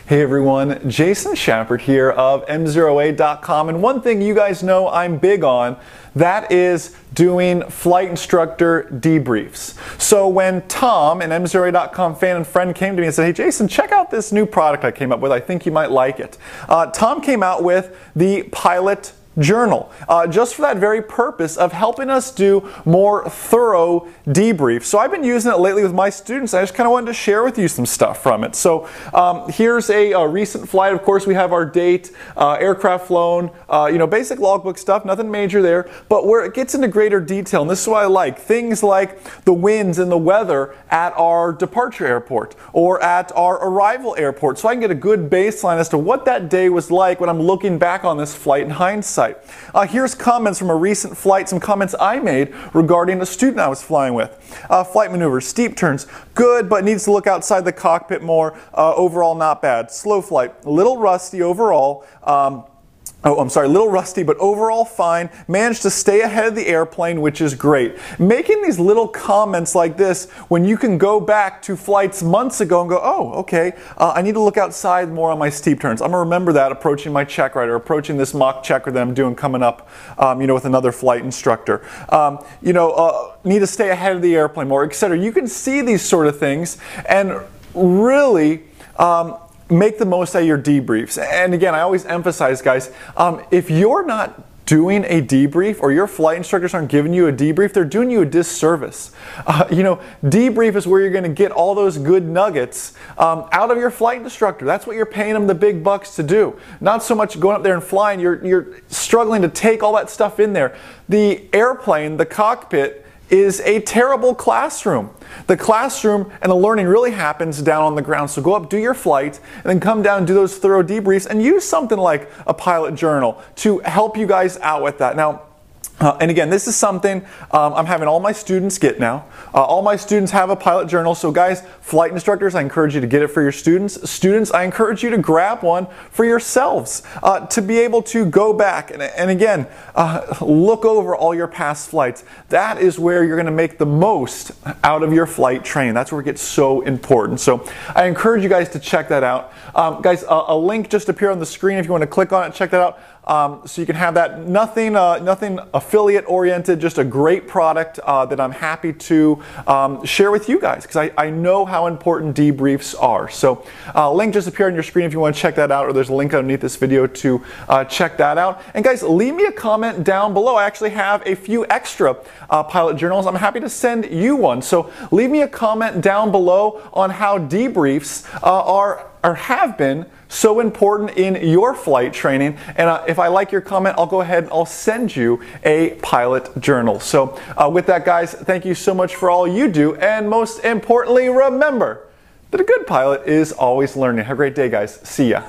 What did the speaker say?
Hey everyone, Jason Shepard here of M0A.com, and one thing you guys know I'm big on, that is doing flight instructor debriefs. So when Tom, an M0A.com fan and friend, came to me and said, hey Jason, check out this new product I came up with, I think you might like it. Tom came out with the Pilot Journal, just for that very purpose of helping us do more thorough debriefs. So I've been using it lately with my students. I just kind of wanted to share with you some stuff from it. So here's a recent flight. Of course, we have our date, aircraft flown, basic logbook stuff, nothing major there. But where it gets into greater detail, and this is what I like, things like the winds and the weather at our departure airport or at our arrival airport, so I can get a good baseline as to what that day was like when I'm looking back on this flight in hindsight. Here's comments from a recent flight, some comments I made regarding a student I was flying with. Flight maneuvers, steep turns, good, but needs to look outside the cockpit more. Overall, not bad. Slow flight, a little rusty overall. Little rusty, but overall fine. Managed to stay ahead of the airplane, which is great. Making these little comments like this when you can go back to flights months ago and go, oh, okay, I need to look outside more on my steep turns. I'm going to remember that approaching my check ride or approaching this mock checker that I'm doing coming up, with another flight instructor. Need to stay ahead of the airplane more, etc. You can see these sort of things and really make the most out of your debriefs. And again, I always emphasize, guys, if you're not doing a debrief or your flight instructors aren't giving you a debrief, they're doing you a disservice. Debrief is where you're going to get all those good nuggets out of your flight instructor. That's what you're paying them the big bucks to do. Not so much going up there and flying, you're struggling to take all that stuff in there. The airplane, the cockpit, is a terrible classroom. The classroom and the learning really happens down on the ground. So go up, do your flight, and then come down and do those thorough debriefs and use something like a Pilot Journal to help you guys out with that. Now, and again, this is something I'm having all my students get now. All my students have a Pilot Journal. So guys, flight instructors, I encourage you to get it for your students. Students, I encourage you to grab one for yourselves to be able to go back and again, look over all your past flights. That is where you're going to make the most out of your flight training. That's where it gets so important. So I encourage you guys to check that out. Guys, a link just appeared on the screen if you want to click on it, check that out. So you can have that. Nothing affiliate oriented, just a great product that I'm happy to share with you guys because I know how important debriefs are. So link just appeared on your screen if you want to check that out, or there's a link underneath this video to check that out. And guys, leave me a comment down below. I actually have a few extra Pilot Journals. I'm happy to send you one. So leave me a comment down below on how debriefs are or have been so important in your flight training, and if I like your comment, I'll go ahead and I'll send you a Pilot Journal. So with that, guys, thank you so much for all you do, and most importantly, remember that a good pilot is always learning. Have a great day, guys. See ya.